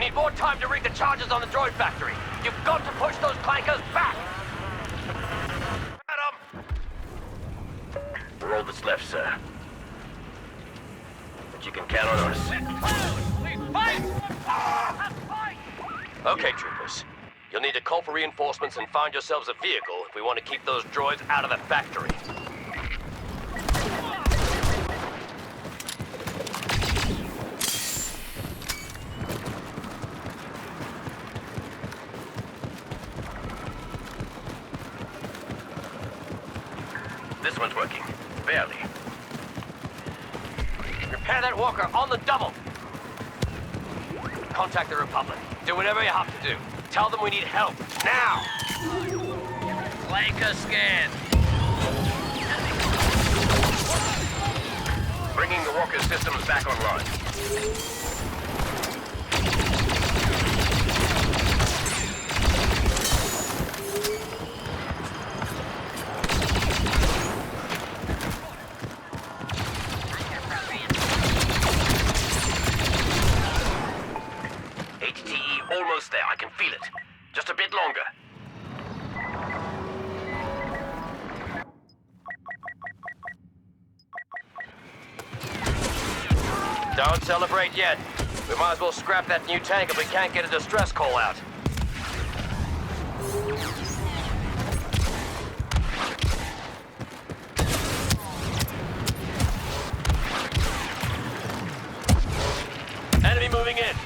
need more time to rig the charges on the droid factory. You've got to push those clankers back! Adam! We're all that's left, sir. But you can count on us. Okay, troopers. You'll need to call for reinforcements and find yourselves a vehicle if we want to keep those droids out of the factory. This one's working. Barely. Repair that walker on the double! Contact the Republic. Do whatever you have to do. Tell them we need help. Now! Flanker scan. Bringing the walker systems back online. Almost there, I can feel it. Just a bit longer. Don't celebrate yet. We might as well scrap that new tank if we can't get a distress call out. Enemy moving in.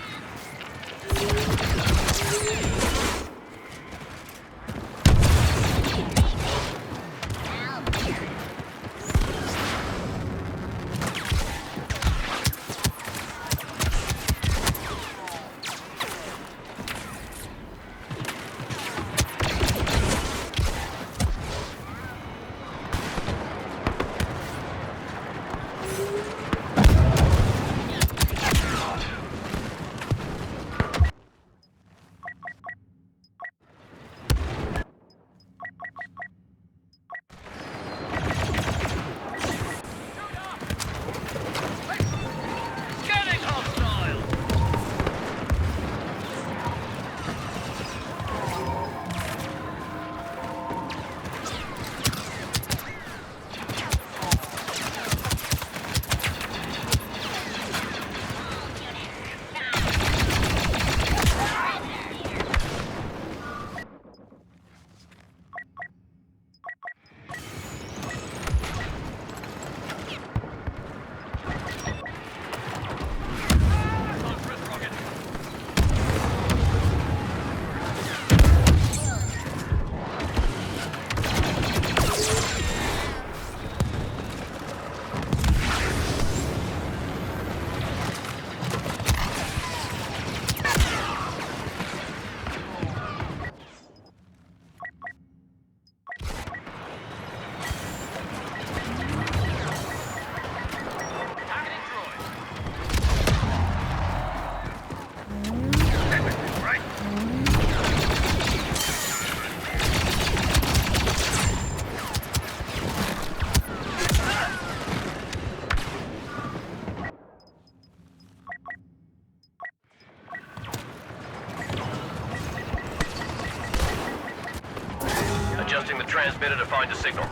Adjusting the transmitter to find a signal.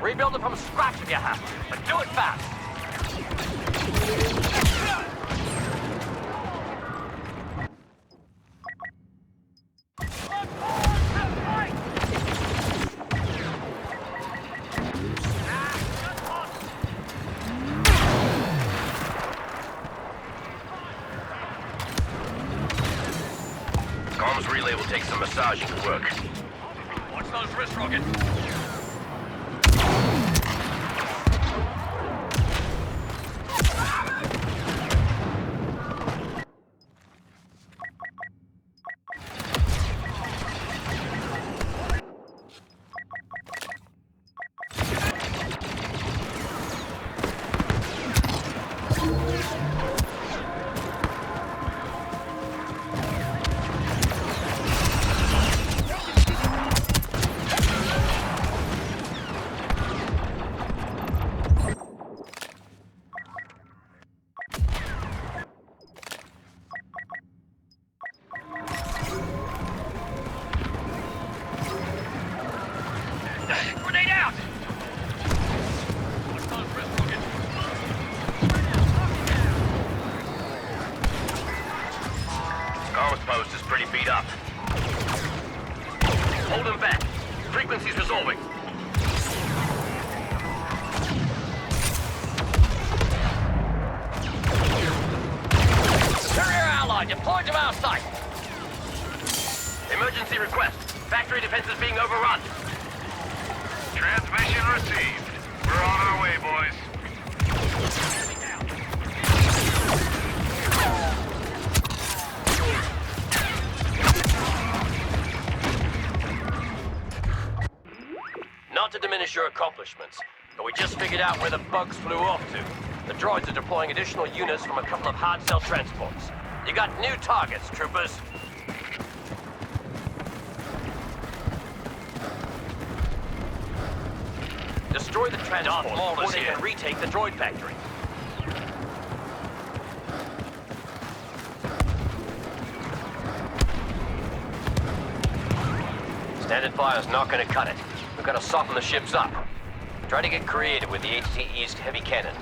Rebuild it from scratch if you have to, but do it fast. Comms relay will take some massaging to work. Watch those wrist rockets. outpost is pretty beat up. Hold them back. Frequency's resolving. Superior ally deployed to our site. Emergency request. Factory defenses being overrun. Transmission received. We're on our way, boys. Not to diminish your accomplishments, but we just figured out where the bugs flew off to. The droids are deploying additional units from a couple of hard cell transports. You got new targets, troopers. Destroy the transport before they can retake the droid factory. Standard fire's not gonna cut it. We've got to soften the ships up. Try to get creative with the HT East heavy cannon.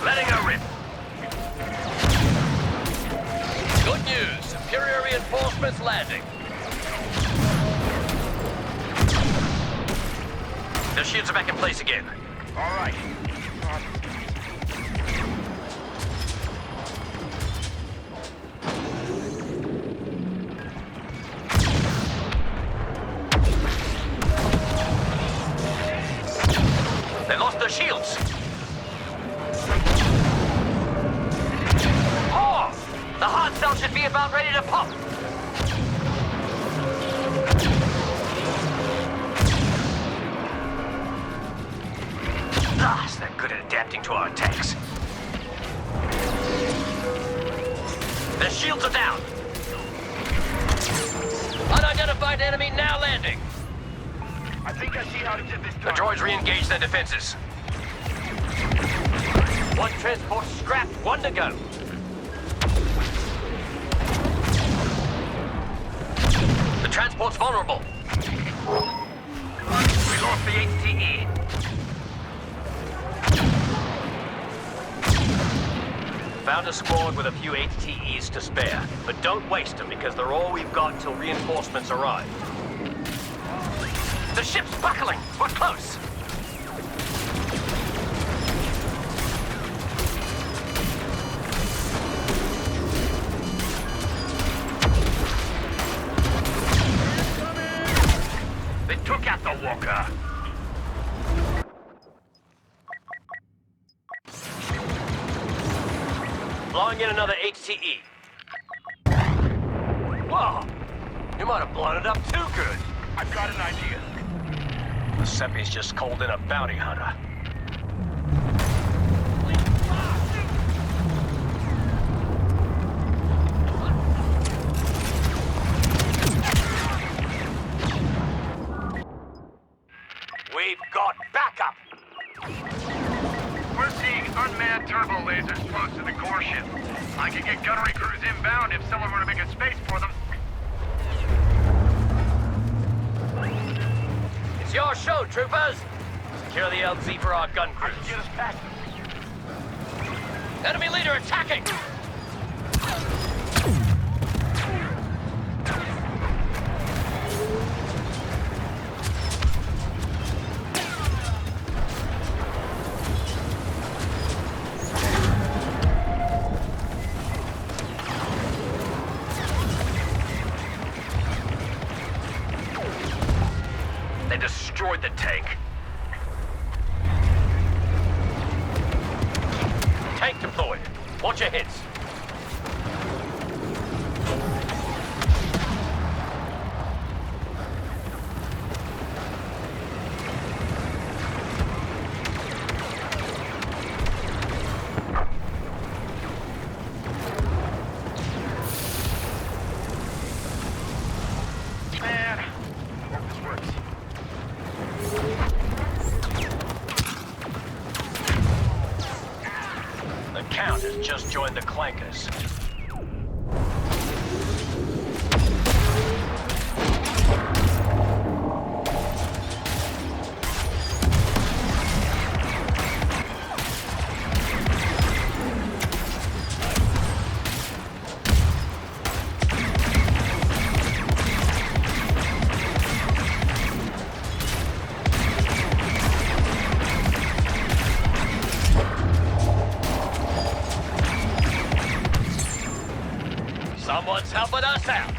Letting her rip. Good news. Superior reinforcements landing. The shields are back in place again. All right. They lost their shields. Oh! The hard cell should be about ready to pop. So they're good at adapting to our attacks. Their shields are down. Unidentified enemy now landing. I think I see how to get this The done. droids re-engage their defenses. One transport scrapped, one to go. The transport's vulnerable. We lost the HTE. Found a squad with a few HTEs to spare, but don't waste them because they're all we've got till reinforcements arrive. The ship's buckling! We're close! They took out the walker! Blowing in another HTE. Whoa! You might have blown it up too good. I've got an idea. The Seppi's just called in a bounty hunter. We've got backup! We're seeing unmanned turbo lasers close to the core ship. I could get gunnery crews inbound if someone were to make a space for them. It's your show, troopers! Secure the LZ for our gun crews. Get us past them. Enemy leader attacking! They destroyed the tank. Tank deployed. Watch your hits. Man, hope this works. The Count has just joined the Clankers. Someone's helping us out.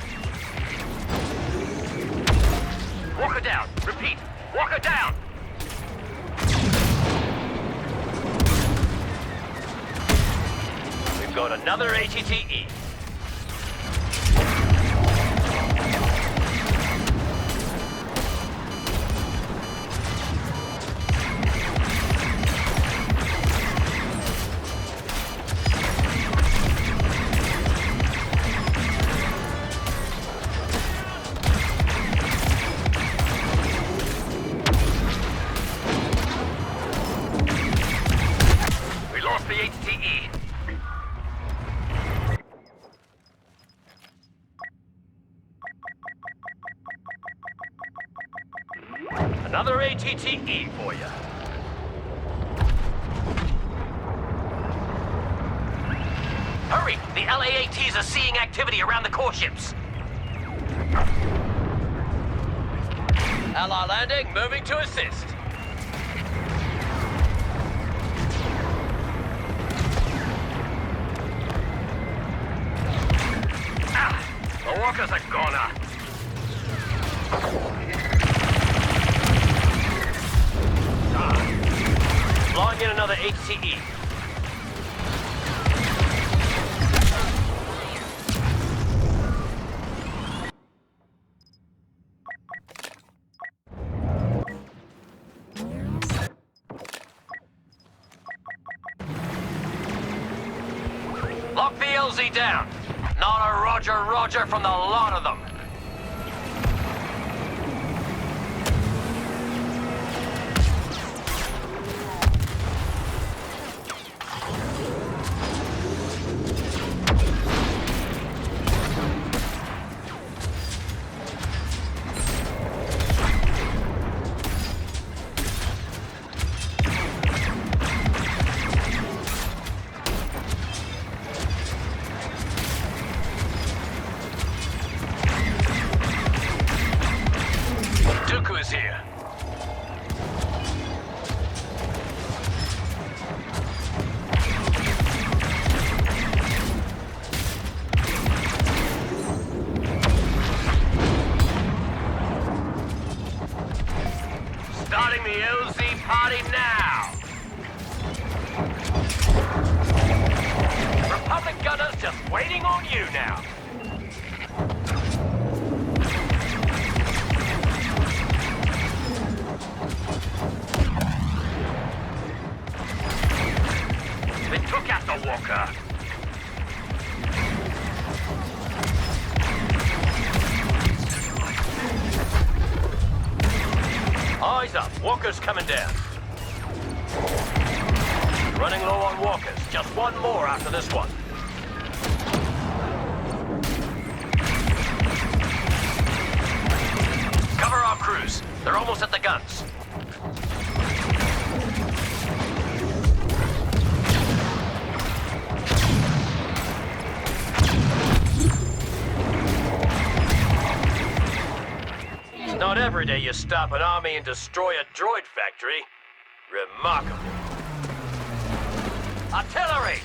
Walker down. Repeat. Walker down. We've got another ATTE. We lost the HTE. Another ATTE for you. Hurry! The LAATs are seeing activity around the core ships. Ally landing, moving to assist. The walkers are gone. Flying in another HTE. Lock the LZ down. Not a Roger from the lot of them. Dooku is here. Starting the LZ party now. Republic gunners just waiting on you now. They took out the walker. Eyes up. Walker's coming down. Running low on walkers. Just one more after this one. Cover our crews. They're almost at the guns. It's not every day you stop an army and destroy a droid factory. Remarkable. Artillery!